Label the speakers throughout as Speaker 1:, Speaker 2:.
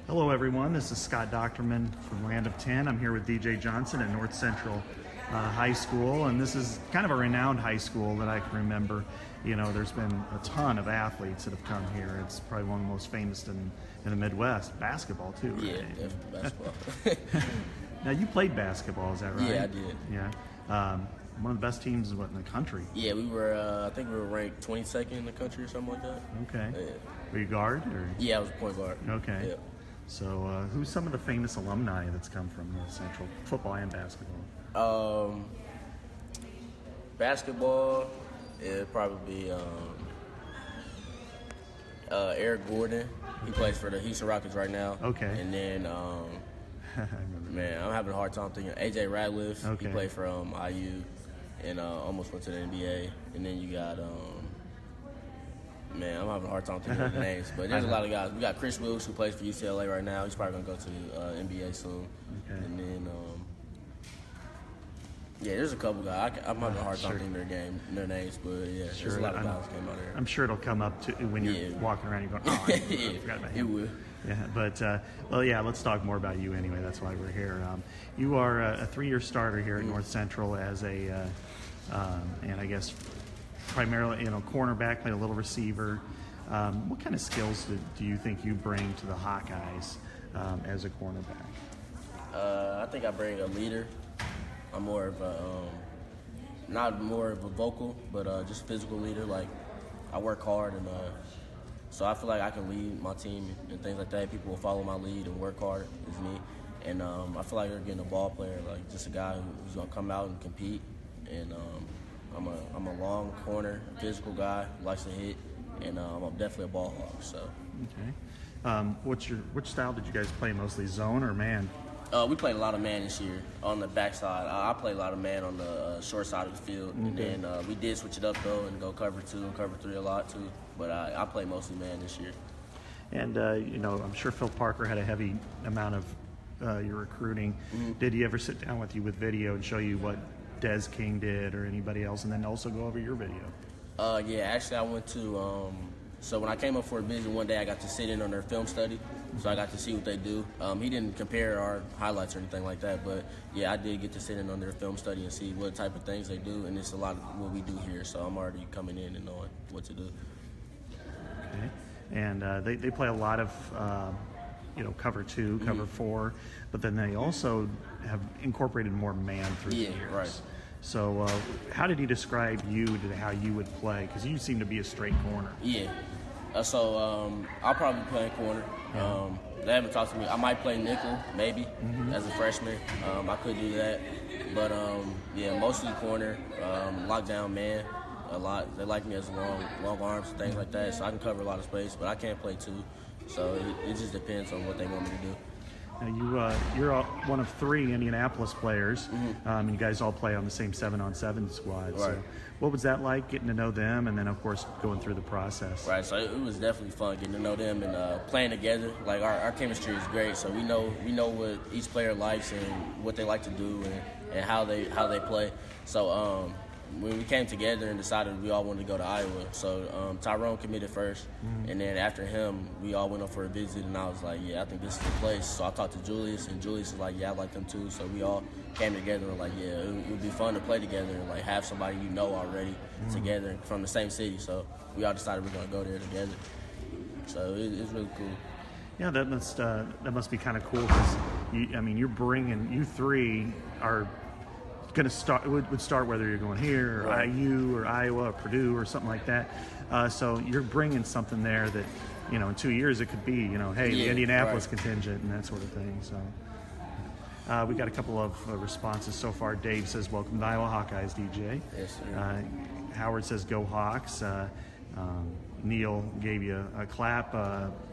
Speaker 1: Hello everyone, this is Scott Docterman from Land of 10. I'm here with DJ Johnson at North Central High School, and this is kind of a renowned high school that I can remember. You know, there's been a ton of athletes that have come here. It's probably one of the most famous in the Midwest. Basketball too, right?
Speaker 2: Yeah, definitely basketball.
Speaker 1: Now you played basketball, is that right?
Speaker 2: Yeah, I did.
Speaker 1: Yeah. One of the best teams in the country.
Speaker 2: Yeah, we were, I think we were ranked 22nd in the country or something like that.
Speaker 1: Okay.
Speaker 2: Yeah.
Speaker 1: Were you guard? Or?
Speaker 2: Yeah, I was a point guard.
Speaker 1: Okay.
Speaker 2: Yeah.
Speaker 1: So who's some of the famous alumni that's come from North Central, football and basketball?
Speaker 2: Basketball, it'd probably be Eric Gordon. He plays for the Houston Rockets right now.
Speaker 1: Okay.
Speaker 2: And then, man, I'm having a hard time thinking. AJ Ratliff.
Speaker 1: Okay.
Speaker 2: He played for IU and almost went to the NBA. And then you got, man, I'm having a hard time thinking of the names. But there's a lot of guys. We got Chris Wilkes, who plays for UCLA right now. He's probably going to go to the NBA soon.
Speaker 1: Okay.
Speaker 2: And then, yeah, there's a couple guys. I'm having a hard time thinking their names, but yeah, there's a lot of guys came out there.
Speaker 1: I'm sure it'll come up to when you're walking around. You're going, oh, I forgot about him.
Speaker 2: It will.
Speaker 1: Yeah, but well, yeah. Let's talk more about you anyway. That's why we're here. You are a 3-year starter here at North Central as a, and I guess primarily, cornerback, played a little receiver. What kind of skills do you think you bring to the Hawkeyes as a cornerback?
Speaker 2: I think I bring a leader. I'm more of a, not more of a vocal, but just physical leader. Like, I work hard, and so I feel like I can lead my team and things like that. People will follow my lead and work hard is me. And I feel like they're getting a ball player, like just a guy who's gonna come out and compete. And I'm a long corner, physical guy, likes to hit, and I'm definitely a ball hawk. So.
Speaker 1: Okay. Which style did you guys play? Mostly zone or man?
Speaker 2: We played a lot of man this year on the backside. I played a lot of man on the short side of the field, and then we did switch it up though and go cover 2 and cover 3 a lot too. But I played mostly man this year.
Speaker 1: And I'm sure Phil Parker had a heavy amount of your recruiting.
Speaker 2: Mm-hmm.
Speaker 1: Did he ever sit down with you with video and show you what Des King did or anybody else, and then also go over your video?
Speaker 2: Yeah, actually I went to. So when I came up for a visit one day, I got to sit in on their film study, so I got to see what they do. He didn't compare our highlights or anything like that, but yeah, I did get to sit in on their film study and see what type of things they do, and it's a lot of what we do here, so I'm already coming in and knowing what to do.
Speaker 1: Okay. And they play a lot of, cover 2, cover 4, but then they also have incorporated more man through the years.
Speaker 2: Right.
Speaker 1: So how did he describe you to how you would play? Because you seem to be a straight corner.
Speaker 2: Yeah. So I'll probably play corner. They haven't talked to me. I might play nickel, maybe, as a freshman. I could do that. But, yeah, mostly corner, lockdown man a lot. They like me as long arms and things like that, so I can cover a lot of space, but I can't play 2. So it just depends on what they want me to do.
Speaker 1: Now you're one of 3 Indianapolis players. You guys all play on the same 7-on-7 squad.
Speaker 2: Right.
Speaker 1: So what was that like, getting to know them, and then of course going through the process?
Speaker 2: Right. So it was definitely fun getting to know them and playing together. Like our chemistry is great. So we know what each player likes and what they like to do and how they play. So when we came together and decided we all wanted to go to Iowa, so Tyrone committed first, and then after him, we all went up for a visit, and I was like, yeah, I think this is the place. So I talked to Julius, and Julius was like, yeah, I like them too. So we all came together and like, yeah, it would be fun to play together and like have somebody you know already together from the same city. So we all decided we're gonna go there together. So it's really cool.
Speaker 1: Yeah, that must be kind of cool because you're bringing, you 3 are going to start would start whether you're going here or
Speaker 2: Right.
Speaker 1: IU or Iowa or Purdue or something like that. So you're bringing something there that in 2 years it could be the Indianapolis contingent and that sort of thing. So we got a couple of responses so far. Dave says, "Welcome to Iowa Hawkeyes, DJ."
Speaker 2: Yes, sir.
Speaker 1: Howard says, "Go Hawks." Neil gave you a clap.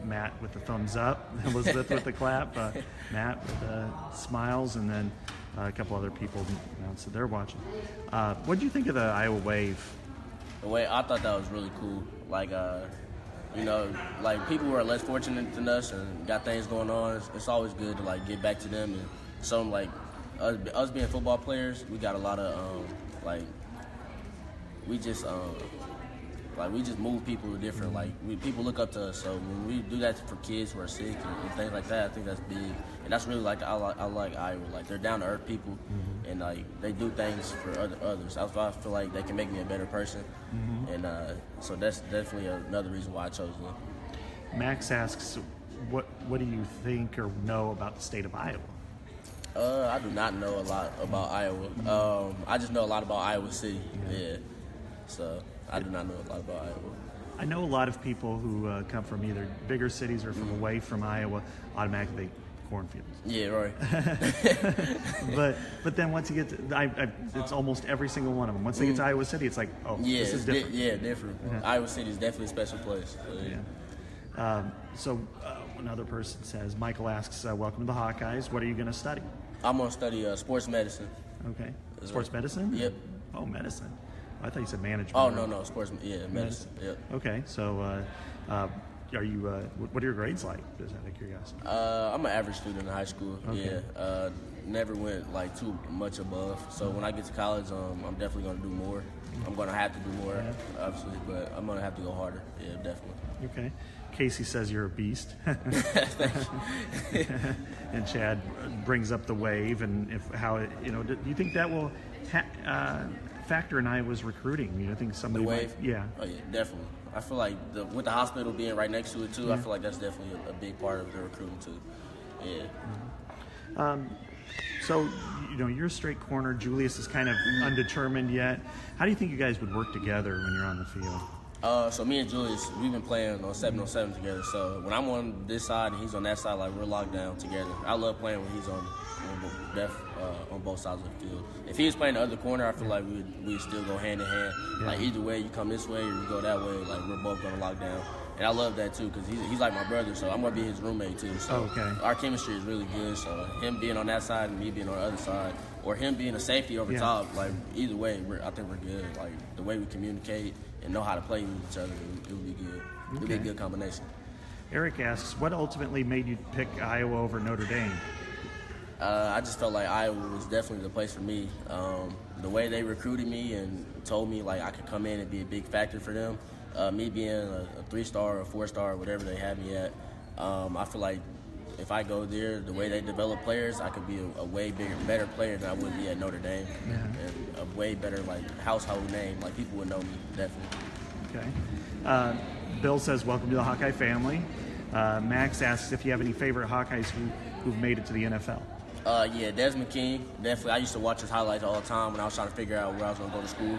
Speaker 1: Matt with the thumbs up. Elizabeth with the clap. Matt with the smiles, and then a couple other people announced that they're watching. What do you think of the Iowa Wave?
Speaker 2: The way I thought that was really cool. Like, like people who are less fortunate than us and got things going on. It's always good to like get back to them and show them like us being football players. We got a lot of we just Like, we just move people different. Like, people look up to us. So when we do that for kids who are sick and things like that, I think that's big. And that's really, like, I like Iowa. Like, they're down-to-earth people, and, like, they do things for others. That's why I feel like they can make me a better person. And so that's definitely another reason why I chose them.
Speaker 1: Max asks, what do you think or know about the state of Iowa?
Speaker 2: I do not know a lot about Iowa. I just know a lot about Iowa City. Yeah. So I do not know a lot about Iowa.
Speaker 1: I know a lot of people who come from either bigger cities or from away from Iowa automatically think cornfields.
Speaker 2: Yeah, right.
Speaker 1: but then once you get to, it's almost every single one of them. Once they get to Iowa City, it's like, oh, this is different.
Speaker 2: Different. Iowa City is definitely a special place.
Speaker 1: So, another person says, Michael asks, welcome to the Hawkeyes. What are you going to study?
Speaker 2: I'm going to study sports medicine.
Speaker 1: Okay. Sports medicine?
Speaker 2: Yep.
Speaker 1: Oh, medicine. I thought you said management.
Speaker 2: Oh, no, medicine. Yep.
Speaker 1: Okay, so are you? What are your grades like? Just out of curiosity.
Speaker 2: I'm an average student in high school. Okay. Yeah. Never went like too much above. So when I get to college, I'm definitely going to do more. I'm going to have to do more, obviously, but I'm going to have to go harder. Yeah, definitely.
Speaker 1: Okay. Casey says you're a beast. And Chad brings up the wave and do you think that will factor in Iowa's recruiting? You think somebody
Speaker 2: the wave?
Speaker 1: Yeah.
Speaker 2: Oh yeah, definitely. I feel like with the hospital being right next to it too, I feel like that's definitely a big part of the recruiting too. Yeah.
Speaker 1: So, you're a straight corner. Julius is kind of undetermined yet. How do you think you guys would work together when you're on the field?
Speaker 2: So me and Julius, we've been playing on 7-on-7 together. So when I'm on this side and he's on that side, like, we're locked down together. I love playing when he's on both sides of the field. If he was playing the other corner, I feel like we'd still go hand in hand. Yeah. Like, either way, you come this way or you go that way, like, we're both going to lock down. And I love that, too, because he's like my brother, so I'm going to be his roommate, too. So our chemistry is really good. So him being on that side and me being on the other side, or him being a safety over top, like, either way, I think we're good. Like, the way we communicate and know how to play with each other, it would be good. It would be a good combination.
Speaker 1: Eric asks, what ultimately made you pick Iowa over Notre Dame?
Speaker 2: I just felt like Iowa was definitely the place for me. The way they recruited me and told me, like, I could come in and be a big factor for them. Me being a 3-star or 4-star, whatever they had me at, I feel like if I go there, the way they develop players, I could be a way better player than I would be at Notre Dame. And a way better, like, household name. Like, people would know me, definitely.
Speaker 1: Okay. Bill says, welcome to the Hawkeye family. Max asks if you have any favorite Hawkeyes who've made it to the NFL.
Speaker 2: Yeah, Desmond King, definitely. I used to watch his highlights all the time when I was trying to figure out where I was going to go to school.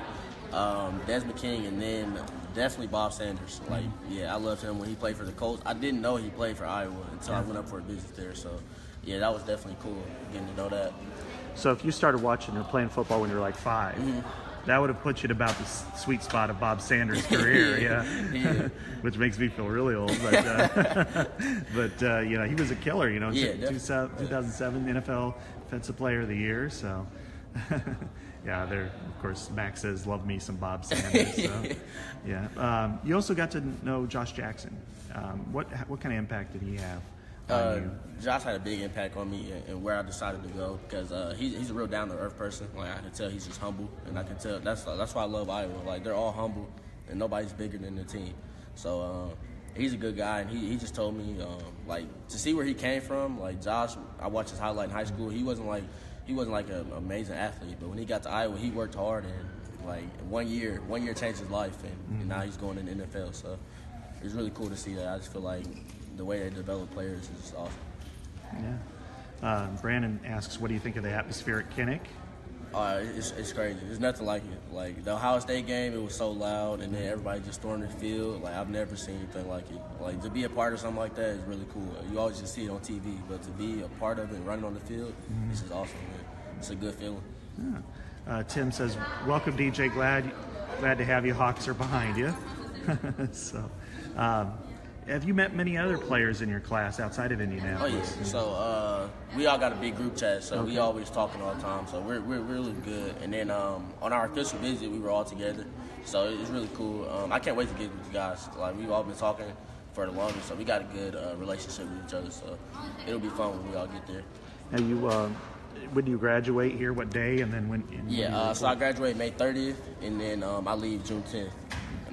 Speaker 2: Desmond King, and then definitely Bob Sanders. Like, I loved him when he played for the Colts. I didn't know he played for Iowa until I went up for a visit there. So, yeah, that was definitely cool getting to know that.
Speaker 1: So if you started watching or playing football when you were like 5, that would have put you at about the sweet spot of Bob Sanders' career, which makes me feel really old. But he was a killer. 2007 NFL Defensive Player of the Year. So, there. Of course, Max says, "Love me some Bob Sanders." So, you also got to know Josh Jackson. What kind of impact did he have?
Speaker 2: Josh had a big impact on me and where I decided to go because he's a real down-to-earth person. Like, I can tell he's just humble, and I can tell that's why I love Iowa. Like, they're all humble, and nobody's bigger than the team. So he's a good guy, and he just told me like, to see where he came from. Like, Josh, I watched his highlight in high school. He wasn't like an amazing athlete, but when he got to Iowa, he worked hard, and like one year changed his life, and now he's going in the NFL. So it's really cool to see that. I just feel like the way they develop players is just awesome.
Speaker 1: Yeah. Brandon asks, what do you think of the atmosphere at Kinnick?
Speaker 2: It's crazy. There's nothing like it. Like, the Ohio State game, it was so loud, and then everybody just stormed the field. Like, I've never seen anything like it. Like, to be a part of something like that is really cool. You always just see it on TV, but to be a part of it, running on the field, it's just awesome, man. It's a good feeling.
Speaker 1: Yeah. Tim says, welcome, DJ. Glad to have you. Hawks are behind you. So, have you met many other players in your class outside of Indianapolis?
Speaker 2: Oh, yeah. So we all got a big group chat, so we always talking all the time. So we're really good. And then on our official visit, we were all together. So it's really cool. I can't wait to get with you guys. Like, we've all been talking for the longest, so we got a good relationship with each other. So it'll be fun when we all get there.
Speaker 1: Now, when do you graduate here? What day? And then when?
Speaker 2: So I graduate May 30th, and then I leave June 10th.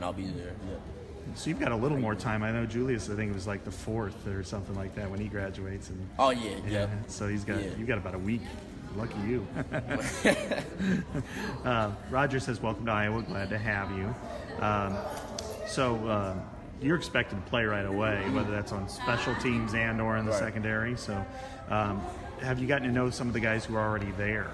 Speaker 2: and I'll be there. Yeah.
Speaker 1: So you've got a little more time. I know Julius, I think it was like the 4th or something like that when he graduates. And
Speaker 2: oh, yeah.
Speaker 1: So you've got about a week. Lucky you. Roger says, welcome to Iowa. Glad to have you. So you're expected to play right away, whether that's on special teams and or in the secondary. So have you gotten to know some of the guys who are already there?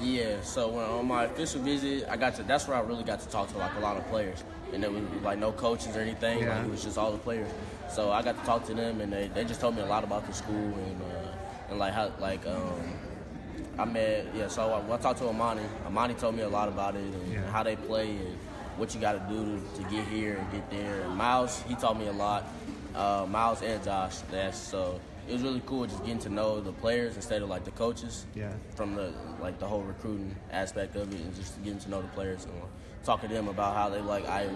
Speaker 2: Yeah. So when on my official visit, that's where I really got to talk to like a lot of players. And there was like no coaches or anything.
Speaker 1: Yeah.
Speaker 2: Like, it was just all the players. So I got to talk to them, and they just told me a lot about the school and like how I met. Yeah. So when I talked to Amani told me a lot about it and how they play and what you got to do to get here and get there. And Miles, he taught me a lot. Miles and Josh. So it was really cool just getting to know the players instead of like the coaches. Yeah. From the whole recruiting aspect of it, and just getting to know the players and talking to them about how they like Iowa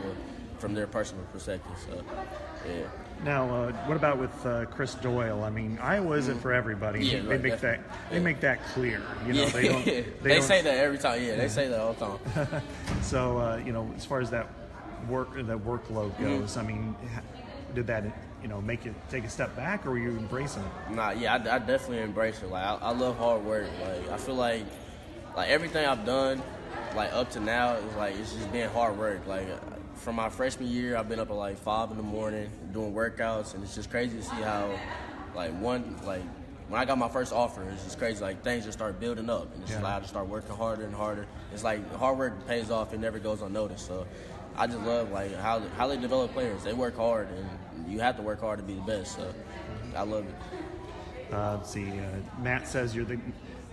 Speaker 2: from their personal perspective. So, yeah.
Speaker 1: Now, what about with Chris Doyle? I mean, Iowa isn't for everybody.
Speaker 2: Yeah,
Speaker 1: they make that clear. You know,
Speaker 2: they say that every time. Yeah, they say that all the time.
Speaker 1: So, as far as that workload goes, I mean, did that make you take a step back, or were you embracing it?
Speaker 2: Nah, yeah, I definitely embrace it. Like, I love hard work. Like, I feel like everything I've done, like up to now, is like it's just been hard work. Like, from my freshman year, I've been up at like 5 in the morning doing workouts, and it's just crazy to see how, when I got my first offer, it's just crazy. Like, things just start building up, and it's just like I just start working harder and harder. It's like hard work pays off; it never goes unnoticed. So, I just love like how they develop players. They work hard, and you have to work hard to be the best. So, I love it.
Speaker 1: Let's see. Matt says you're the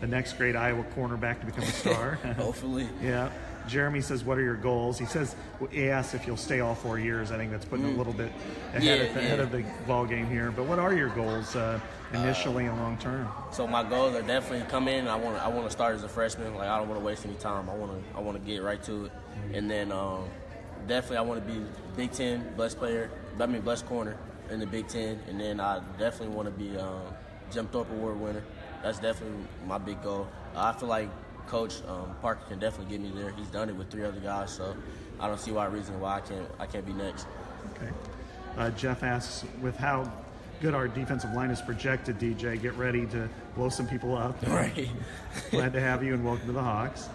Speaker 1: next great Iowa cornerback to become a star.
Speaker 2: Hopefully.
Speaker 1: Yeah. Jeremy says, what are your goals? He asks if you'll stay all 4 years. I think that's putting a little bit ahead of the ball game here. But what are your goals initially and long term?
Speaker 2: So my goals are definitely come in. I want to start as a freshman. Like, I don't want to waste any time. I want to get right to it. And then definitely I want to be Big Ten best corner in the Big Ten. And then I definitely want to be Jim Thorpe Award winner. That's definitely my big goal. I feel like Coach Parker can definitely get me there. He's done it with 3 other guys, so I don't see reason why I can't be next.
Speaker 1: Okay. Jeff asks, with how good our defensive line is projected, DJ, get ready to blow some people up.
Speaker 2: Right.
Speaker 1: Glad to have you, and welcome to the Hawks.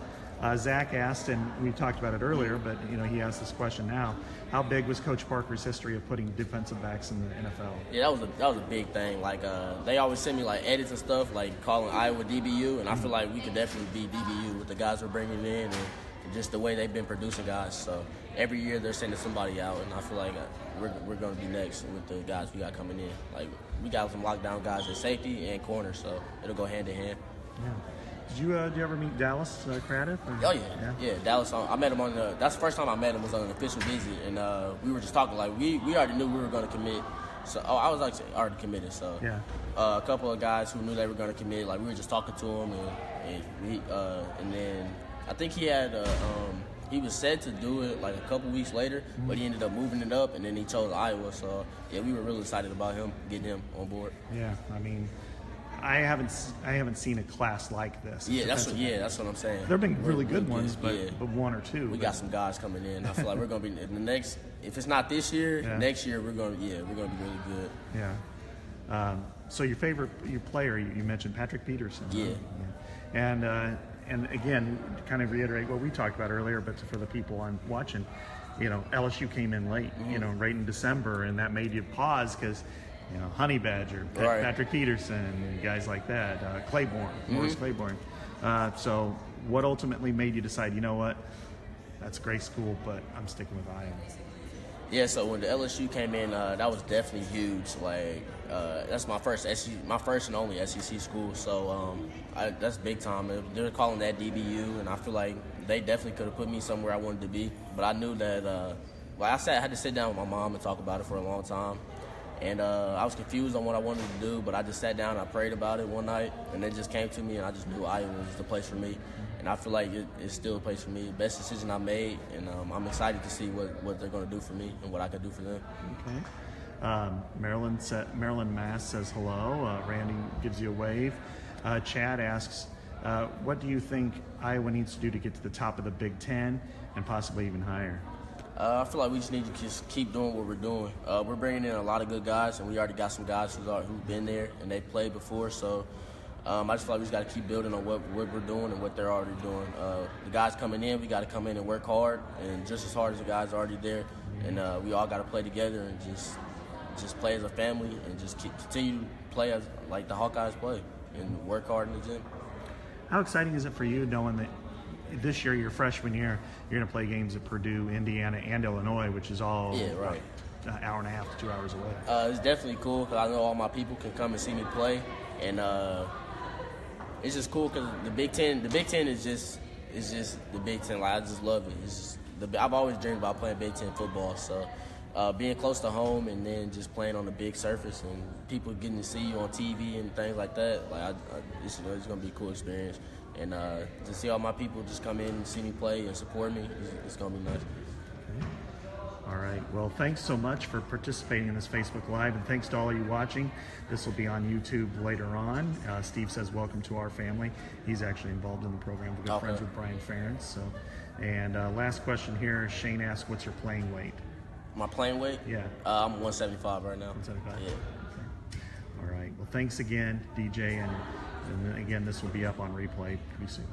Speaker 1: Zach asked, and we talked about it earlier, but he asked this question now: how big was Coach Parker's history of putting defensive backs in the NFL?
Speaker 2: Yeah, that was a big thing. Like, they always send me like edits and stuff, like calling Iowa DBU, and I feel like we could definitely be DBU with the guys we're bringing in and just the way they've been producing guys. So every year they're sending somebody out, and I feel like we're going to be next with the guys we got coming in. Like, we got some lockdown guys at safety and corner, so it'll go hand in hand.
Speaker 1: Yeah. Did you ever meet Dallas Craddock?
Speaker 2: Oh yeah. Dallas. I met him that's the first time I met him was on an official visit, and we were just talking. Like, we already knew we were going to commit. So I was actually already committed. So a couple of guys who knew they were going to commit, like, we were just talking to him, and then I think he had he was said to do it like a couple weeks later, but he ended up moving it up, and then he chose Iowa. So yeah, we were really excited about getting him on board.
Speaker 1: Yeah, I mean, I haven't seen a class like this.
Speaker 2: Yeah, that's what I'm saying.
Speaker 1: There have been really good ones, but one or two.
Speaker 2: We got some guys coming in. I feel like we're gonna be in the next. If it's not this year, next year we're gonna be really good.
Speaker 1: Yeah. So your player, you mentioned Patrick Peterson.
Speaker 2: Yeah.
Speaker 1: And again, kind of reiterate what we talked about earlier, but for the people I'm watching, LSU came in late, right in December, and that made you pause because. Honey Badger, Patrick Peterson, guys like that, Claiborne, Morris Claiborne. So what ultimately made you decide, that's a great school, but I'm sticking with Iowa?
Speaker 2: Yeah, so when the LSU came in, that was definitely huge. Like, that's my first and only SEC school, so that's big time. They're calling that DBU, and I feel like they definitely could have put me somewhere I wanted to be. But I knew that, I had to sit down with my mom and talk about it for a long time. And I was confused on what I wanted to do, but I just sat down and I prayed about it one night, and it just came to me, and I just knew Iowa was the place for me. And I feel like it's still a place for me. Best decision I made, and I'm excited to see what they're going to do for me and what I can do for them.
Speaker 1: Okay. Marilyn Mass says hello. Randy gives you a wave. Chad asks, what do you think Iowa needs to do to get to the top of the Big Ten and possibly even higher?
Speaker 2: I feel like we just need to just keep doing what we're doing. We're bringing in a lot of good guys, and we already got some guys who've been there and they played before. So I just feel like we just got to keep building on what we're doing and what they're already doing. The guys coming in, we got to come in and work hard, and just as hard as the guys already there. And we all got to play together and just play as a family and just continue to play as like the Hawkeyes play and work hard in the gym.
Speaker 1: How exciting is it for you knowing that this year, your freshman year, you're going to play games at Purdue, Indiana, and Illinois, which is all
Speaker 2: right.
Speaker 1: An hour and a half to 2 hours away?
Speaker 2: It's definitely cool because I know all my people can come and see me play, and it's just cool because the Big Ten is just the Big Ten. Like, I just love it. It's just I've always dreamed about playing Big Ten football, so being close to home and then just playing on a big surface and people getting to see you on TV and things like that, like it's going to be a cool experience. And to see all my people just come in and see me play and support me, it's going to be nice.
Speaker 1: Okay. All right. Well, thanks so much for participating in this Facebook Live, and thanks to all of you watching. This will be on YouTube later on. Steve says, welcome to our family. He's actually involved in the program. We're good friends with Brian Ferentz. So, and last question here. Shane asked, what's your playing weight?
Speaker 2: My playing weight?
Speaker 1: Yeah.
Speaker 2: I'm 175 right now.
Speaker 1: 175?
Speaker 2: Yeah.
Speaker 1: Okay. All right. Well, thanks again, DJ, and again, this will be up on replay pretty soon.